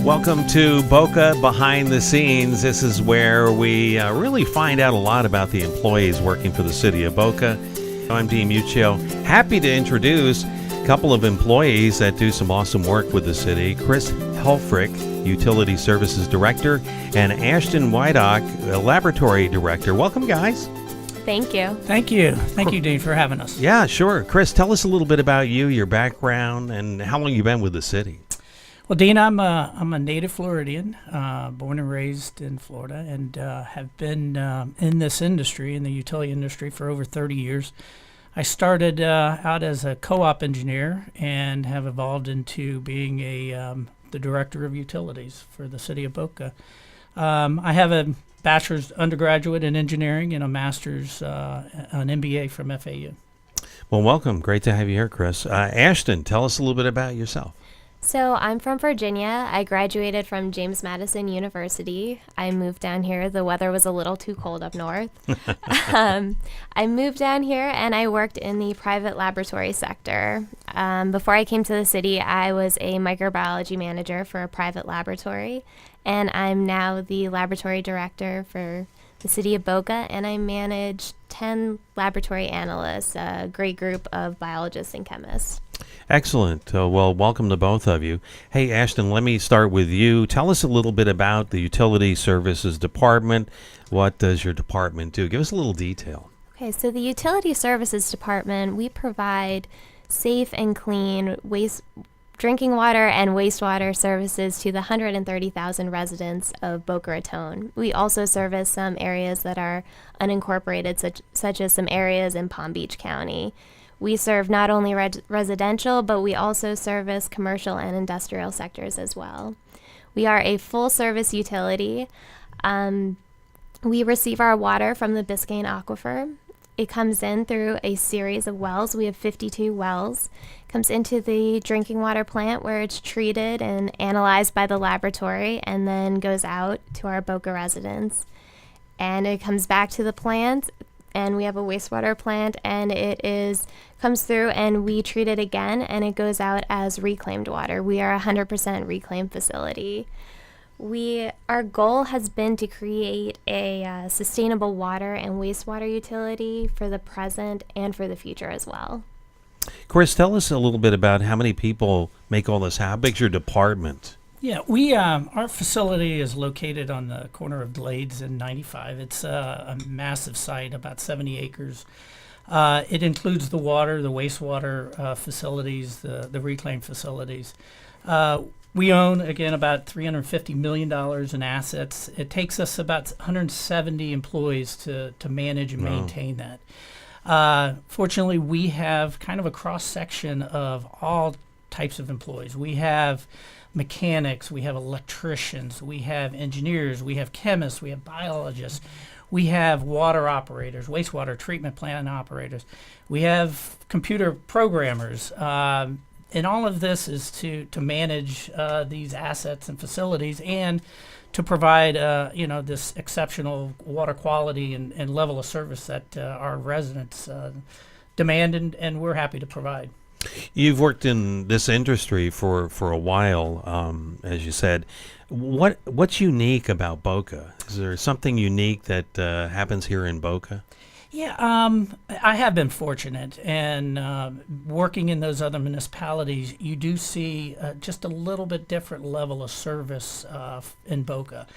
Welcome to Boca Behind the Scenes. This is where we really find out a lot about the employees working for the City of Boca. I'm Dean Miuccio. Happy to introduce a couple of employees that do some awesome work with the city. Chris Helfrich, Utility Services Director, and Ashton Wydock, Laboratory Director. Welcome, guys. Thank you. Thank you. Thank you, Dean, for having us. Yeah, sure. Chris, tell us a little bit about you, your background, and how long you've been with the city. Well, Dean, I'm a native Floridian, born and raised in Florida, and have been in this industry, in the utility industry, for over 30 years. I started out as a co-op engineer and have evolved into being the director of utilities for the City of Boca. I have a bachelor's undergraduate in engineering and a master's, an MBA from FAU. Well, welcome. Great to have you here, Chris. Ashton, tell us a little bit about yourself. So I'm from Virginia. I graduated from James Madison University. I moved down here. The weather was a little too cold up north. I moved down here and I worked in the private laboratory sector. Before I came to the city, I was a microbiology manager for a private laboratory, and I'm now the laboratory director for the City of Boca, and I manage 10 laboratory analysts, a great group of biologists and chemists. Excellent. Well, welcome to both of you. Hey, Ashton, let me start with you. Tell us a little bit about the Utility Services Department. What does your department do? Give us a little detail. Okay, so the Utility Services Department, we provide safe and clean drinking water and wastewater services to the 130,000 residents of Boca Raton. We also service some areas that are unincorporated, such as some areas in Palm Beach County. We serve not only residential, but we also service commercial and industrial sectors as well. We are a full-service utility. We receive our water from the Biscayne Aquifer. It comes in through a series of wells. We have 52 wells. It comes into the drinking water plant where it's treated and analyzed by the laboratory and then goes out to our Boca residents. And it comes back to the plant, and we have a wastewater plant, and comes through and we treat it again, and it goes out as reclaimed water. We are a 100% reclaimed facility. Our goal has been to create a sustainable water and wastewater utility for the present and for the future as well. Chris, tell us a little bit about how many people make all this happen. How big's your department? Yeah, our facility is located on the corner of Glades and 95. It's a massive site, about 70 acres. It includes the water, the wastewater facilities, the reclaim facilities. We own, again, about $350 million in assets. It takes us about 170 employees to manage and maintain that. Fortunately, we have kind of a cross-section of all types of employees. We have mechanics, we have electricians, we have engineers, we have chemists, we have biologists, we have water operators, wastewater treatment plant operators, we have computer programmers, and all of this is to manage these assets and facilities and to provide this exceptional water quality and level of service that our residents demand, and we're happy to provide. You've worked in this industry for a while, as you said. What's unique about Boca? Is there something unique that happens here in Boca? Yeah, I have been fortunate, and working in those other municipalities, you do see just a little bit different level of service in Boca.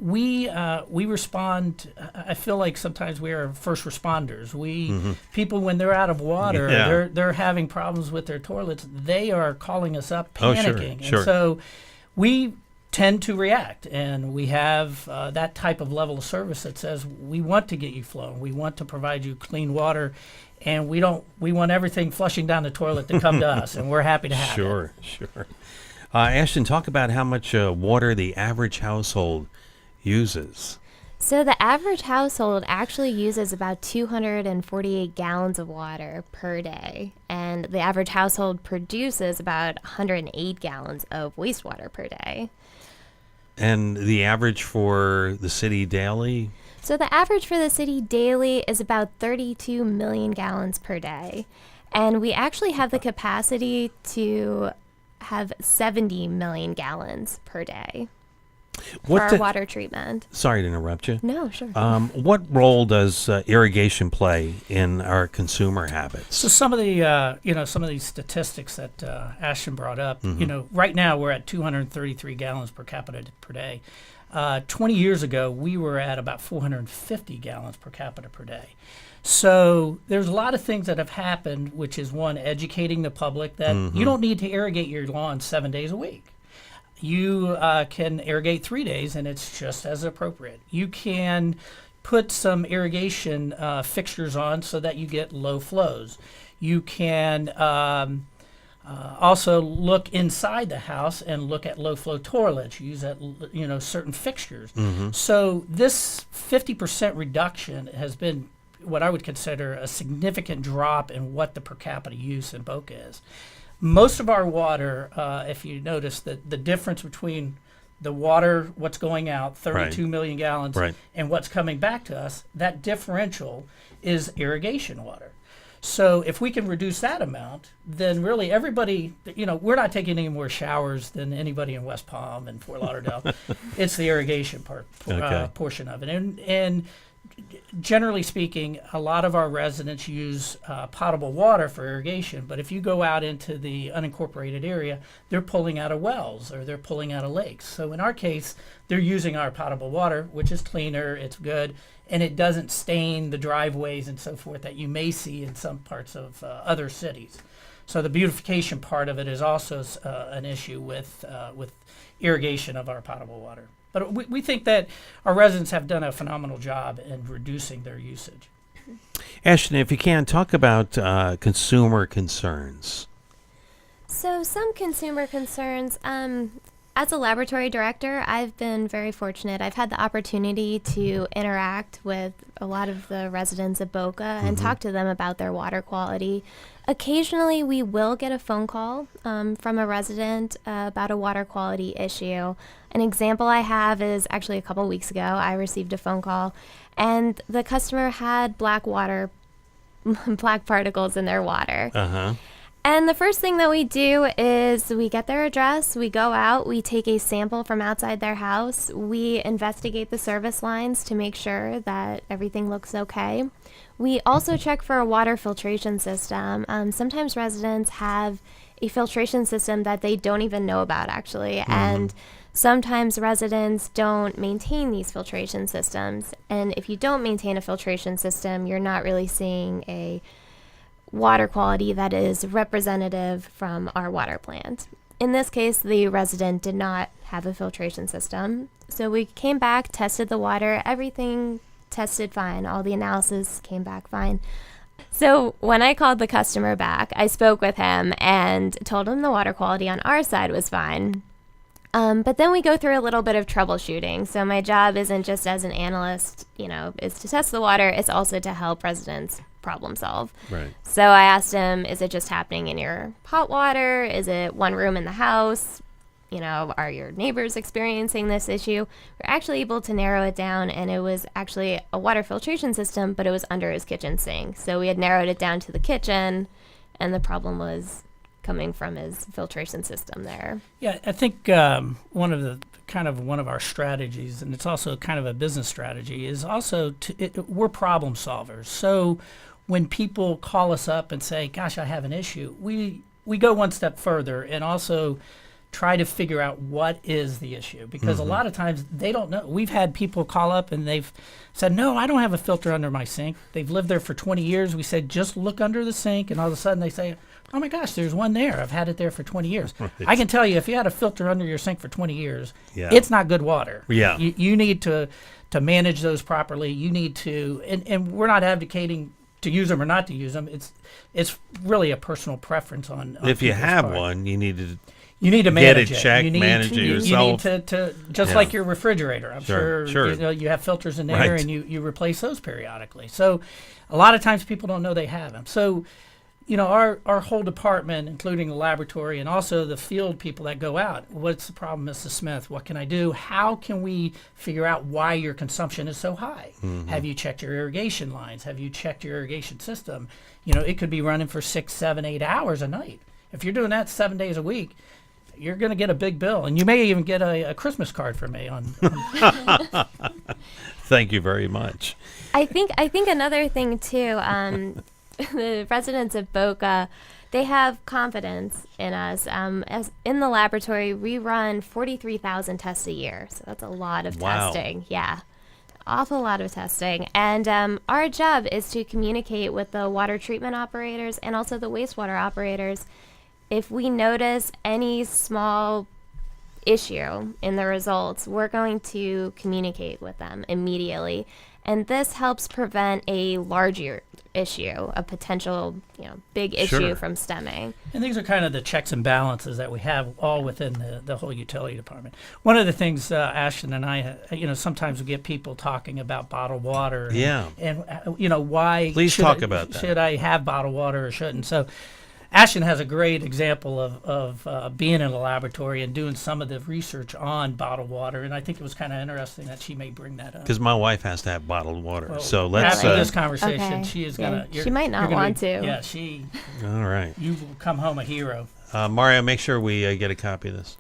We respond. I feel like sometimes we are first responders. People, when they're out of water, they're having problems with their toilets. They are calling us up, panicking, sure. And so we tend to react, and we have that type of level of service that says we want to get you flowing, we want to provide you clean water, and we want everything flushing down the toilet to come to us, and we're happy to have it. Sure. Ashton, talk about how much water the average household uses. So the average household actually uses about 248 gallons of water per day, and the average household produces about 108 gallons of wastewater per day. And the average for the city daily? So the average for the city daily is about 32 million gallons per day. And we actually have the capacity to have 70 million gallons per day for What our the- water treatment. Sorry to interrupt you. No, sure. What role does irrigation play in our consumer habits? So some of the some of these statistics that Ashton brought up, right now we're at 233 gallons per capita per day. 20 years ago, we were at about 450 gallons per capita per day. So there's a lot of things that have happened, which is one, educating the public that you don't need to irrigate your lawn 7 days a week. You can irrigate 3 days, and it's just as appropriate. You can put some irrigation fixtures on so that you get low flows. You can also look inside the house and look at low flow toilets. Use that, certain fixtures. So this 50% reduction has been what I would consider a significant drop in what the per capita use in Boca is. Most of our water, if you notice the difference between the water, what's going out, 32 million gallons, and what's coming back to us, that differential is irrigation water. So if we can reduce that amount, then really everybody, we're not taking any more showers than anybody in West Palm and Fort Lauderdale. It's the irrigation portion of it. And generally speaking, a lot of our residents use potable water for irrigation, but if you go out into the unincorporated area, they're pulling out of wells or they're pulling out of lakes. So in our case, they're using our potable water, which is cleaner, it's good, and it doesn't stain the driveways and so forth that you may see in some parts of other cities. So the beautification part of it is also an issue with irrigation of our potable water. But we think that our residents have done a phenomenal job in reducing their usage. Ashton, if you can, talk about consumer concerns. So some consumer concerns, as a laboratory director, I've been very fortunate. I've had the opportunity to interact with a lot of the residents of Boca and talk to them about their water quality. Occasionally, we will get a phone call from a resident about a water quality issue. An example I have is actually a couple weeks ago, I received a phone call, and the customer had black particles in their water. And the first thing that we do is we get their address, we go out, we take a sample from outside their house, we investigate the service lines to make sure that everything looks okay. We also check for a water filtration system. Sometimes residents have a filtration system that they don't even know about, actually, and sometimes residents don't maintain these filtration systems. And if you don't maintain a filtration system, you're not really seeing a water quality that is representative from our water plant. In this case, the resident did not have a filtration system. So we came back, tested the water, everything tested fine. All the analysis came back fine. So when I called the customer back, I spoke with him and told him the water quality on our side was fine. But then we go through a little bit of troubleshooting. So my job isn't just as an analyst, is to test the water. It's also to help residents problem solve. Right. So I asked him, is it just happening in your hot water? Is it one room in the house? Are your neighbors experiencing this issue? We're actually able to narrow it down, and it was actually a water filtration system, but it was under his kitchen sink. So we had narrowed it down to the kitchen, and the problem was coming from his filtration system there. Yeah, I think one of our strategies, and it's also kind of a business strategy, is also we're problem solvers. So when people call us up and say, "Gosh, I have an issue," we go one step further and also try to figure out what is the issue, because a lot of times they don't know. We've had people call up and they've said, "No, I don't have a filter under my sink." They've lived there for 20 years. We said, "Just look under the sink," and all of a sudden they say, "Oh my gosh, there's one there. I've had it there for 20 years." Right. I can tell you, if you had a filter under your sink for 20 years, it's not good water. Yeah. You need to manage those properly. You need to, and we're not advocating to use them or not to use them. It's really a personal preference on If you people's have part. one, you need to manage it checked, You need manage it yourself. You need to just like your refrigerator. I'm Sure. sure you have filters in there, Right. and you replace those periodically. So a lot of times people don't know they have them. So our whole department, including the laboratory and also the field people that go out, what's the problem, Mrs. Smith? What can I do? How can we figure out why your consumption is so high? Have you checked your irrigation lines? Have you checked your irrigation system? It could be running for 6, 7, 8 hours a night. If you're doing that 7 days a week, you're going to get a big bill, and you may even get a Christmas card from me on Thank you very much. I think another thing too, the residents of Boca, they have confidence in us. As in the laboratory, we run 43,000 tests a year, so that's a lot of Wow. testing. Yeah, awful lot of testing. And our job is to communicate with the water treatment operators and also the wastewater operators. If we notice any small issue in the results, we're going to communicate with them immediately. And this helps prevent a larger issue, a potential, big issue Sure. from stemming. And these are kind of the checks and balances that we have all within the whole utility department. One of the things Ashton and I, sometimes we get people talking about bottled water. And, Yeah. And, why Please should talk I, about that. should I have bottled water or shouldn't? So Ashton has a great example of being in a laboratory and doing some of the research on bottled water. And I think it was kind of interesting that she may bring that up. Because my wife has to have bottled water. Well, So let's. after this conversation, Okay. she is Yeah. gonna. She might not you're gonna want be- to. Yeah, All right. you will come home a hero. Mario, make sure we get a copy of this.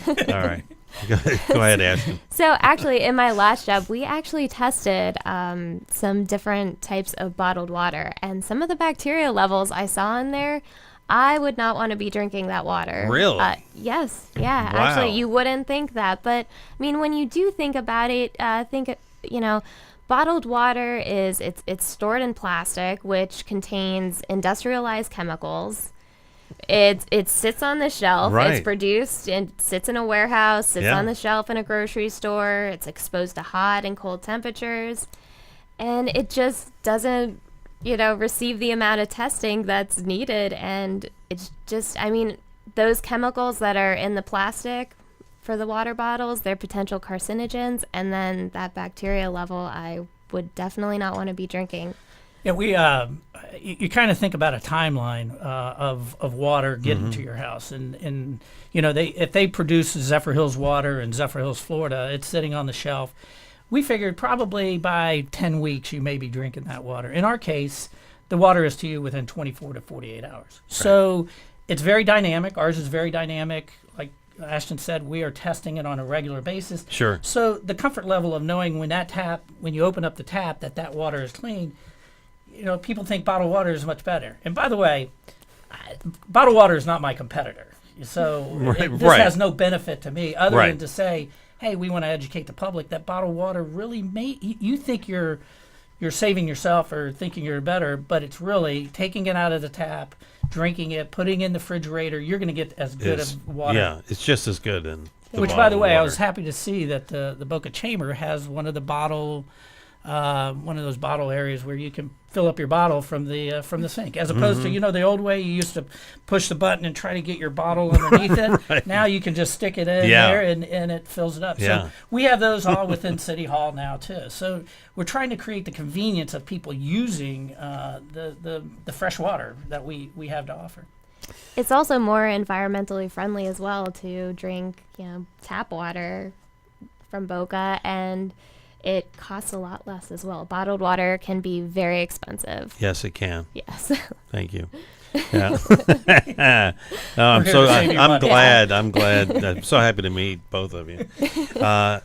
All right. Go ahead, Ashton. So actually, in my last job, we actually tested some different types of bottled water, and some of the bacteria levels I saw in there, I would not want to be drinking that water. Really? Yes. Yeah. Wow. Actually, you wouldn't think that, but I mean, when you do think about it, bottled water it's stored in plastic, which contains industrialized chemicals. It sits on the shelf. Right. It's produced and sits in a warehouse. Sits Yeah. on the shelf in a grocery store. It's exposed to hot and cold temperatures, and it just doesn't, receive the amount of testing that's needed. And it's just, those chemicals that are in the plastic for the water bottles, they're potential carcinogens, and then that bacteria level, I would definitely not want to be drinking. Yeah, you kind of think about a timeline of water getting to your house, and if they produce Zephyr Hills water in Zephyr Hills, Florida, it's sitting on the shelf. We figured probably by 10 weeks you may be drinking that water. In our case, the water is to you within 24 to 48 hours. So it's very dynamic. Ours is very dynamic. Like Ashton said, we are testing it on a regular basis. Sure. So the comfort level of knowing when you open up the tap, that water is clean. People think bottled water is much better. And by the way, bottled water is not my competitor. So this has no benefit to me other than to say, hey, we want to educate the public that bottled water really you think you're saving yourself or thinking you're better, but it's really taking it out of the tap, drinking it, putting it in the refrigerator. You're going to get as good of water. Yeah, it's just as good. Which, by the way, I was happy to see that the Boca Chamber has one of those bottle areas where you can fill up your bottle from the sink, as opposed to the old way you used to push the button and try to get your bottle underneath it. Right. Now you can just stick it in there and it fills it up. Yeah. So we have those all within City Hall now too. So we're trying to create the convenience of people using the fresh water that we have to offer. It's also more environmentally friendly as well to drink, tap water from Boca, and it costs a lot less as well. Bottled water can be very expensive. Yes, it can. Yes. Thank you. Yeah. We're here to save your I'm money. glad. I'm glad. I'm so happy to meet both of you.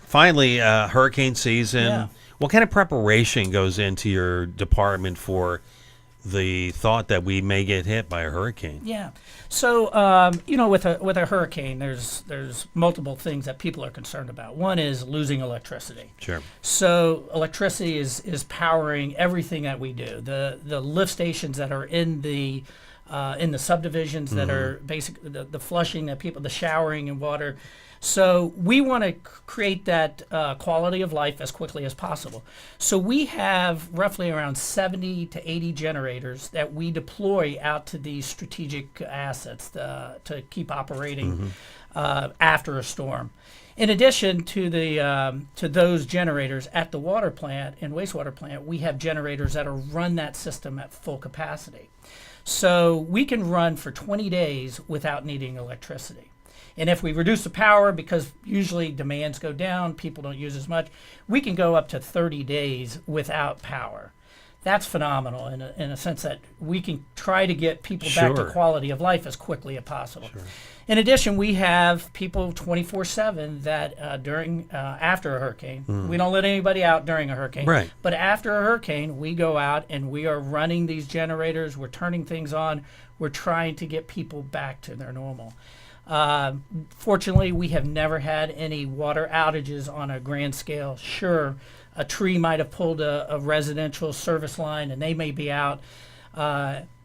Finally, hurricane season. Yeah. What kind of preparation goes into your department for the thought that we may get hit by a hurricane? Yeah. So, with a hurricane, there's multiple things that people are concerned about. One is losing electricity. Sure. So electricity is powering everything that we do. The lift stations that are in the subdivisions that are basically the flushing that people, the showering and water. So we want to create that quality of life as quickly as possible. So we have roughly around 70 to 80 generators that we deploy out to these strategic assets to keep operating after a storm. In addition to those generators at the water plant and wastewater plant, we have generators that run that system at full capacity. So we can run for 20 days without needing electricity. And if we reduce the power, because usually demands go down, people don't use as much, we can go up to 30 days without power. that's phenomenal in a sense that we can try to get people back to Sure. quality of life as quickly as possible. In addition, we have people 24/7 that after a hurricane, we don't let anybody out during a hurricane, Right. but after a hurricane, we go out and we are running these generators, we're turning things on, we're trying to get people back to their normal. Fortunately, we have never had any water outages on a grand scale. Sure, a tree might have pulled a residential service line and they may be out.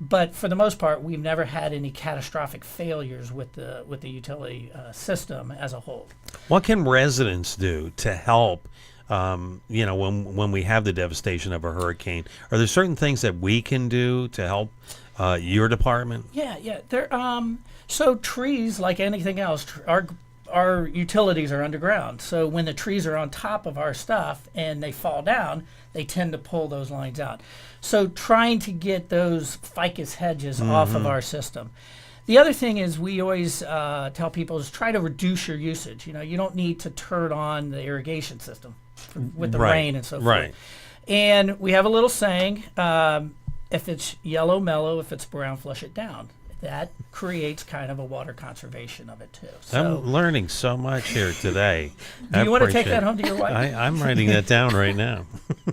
But for the most part, we've never had any catastrophic failures with the utility system as a whole. What can residents do to help? When we have the devastation of a hurricane, are there certain things that we can do to help your department? Yeah. So trees, like anything else, our utilities are underground. So when the trees are on top of our stuff and they fall down, they tend to pull those lines out. So trying to get those ficus hedges off of our system. The other thing is we always tell people is try to reduce your usage. You don't need to turn on the irrigation system with the rain and so forth. Right. And we have a little saying, if it's yellow, mellow, if it's brown, flush it down. That creates kind of a water conservation of it too. So, I'm learning so much here today. do you want to take that home to your wife? I'm writing that down right now.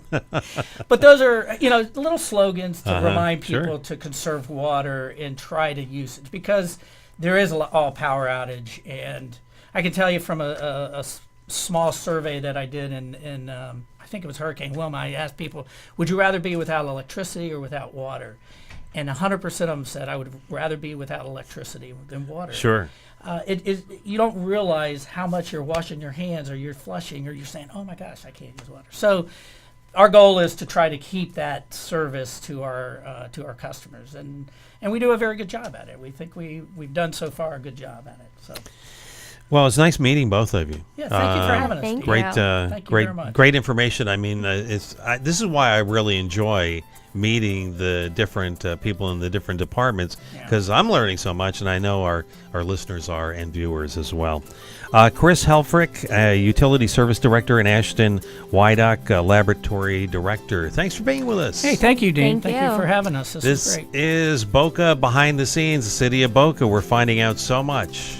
But those are, little slogans to remind sure. people to conserve water and try to use it, because there is all power outage. And I can tell you from a small survey that I did in I think it was Hurricane Wilma, I asked people, would you rather be without electricity or without water? And 100% of them said, I would rather be without electricity than water. Sure. You don't realize how much you're washing your hands or you're flushing or you're saying, oh my gosh, I can't use water. So our goal is to try to keep that service to our customers. And we do a very good job at it. We think we've done so far a good job at it. So. Well, it's nice meeting both of you. Yeah, thank you for having us. Thank Steve. you. Great, Thank you very much. great information. I mean, this is why I really enjoy meeting the different people in the different departments, because I'm learning so much, and I know our listeners are and viewers as well. Chris Helfrich, Utility Service Director, and Ashton Wydock, Laboratory Director. Thanks for being with us. Hey, thank you, Dean. Thank Thank you you for having us. This is This great. is Boca Behind the Scenes, the City of Boca. We're finding out so much.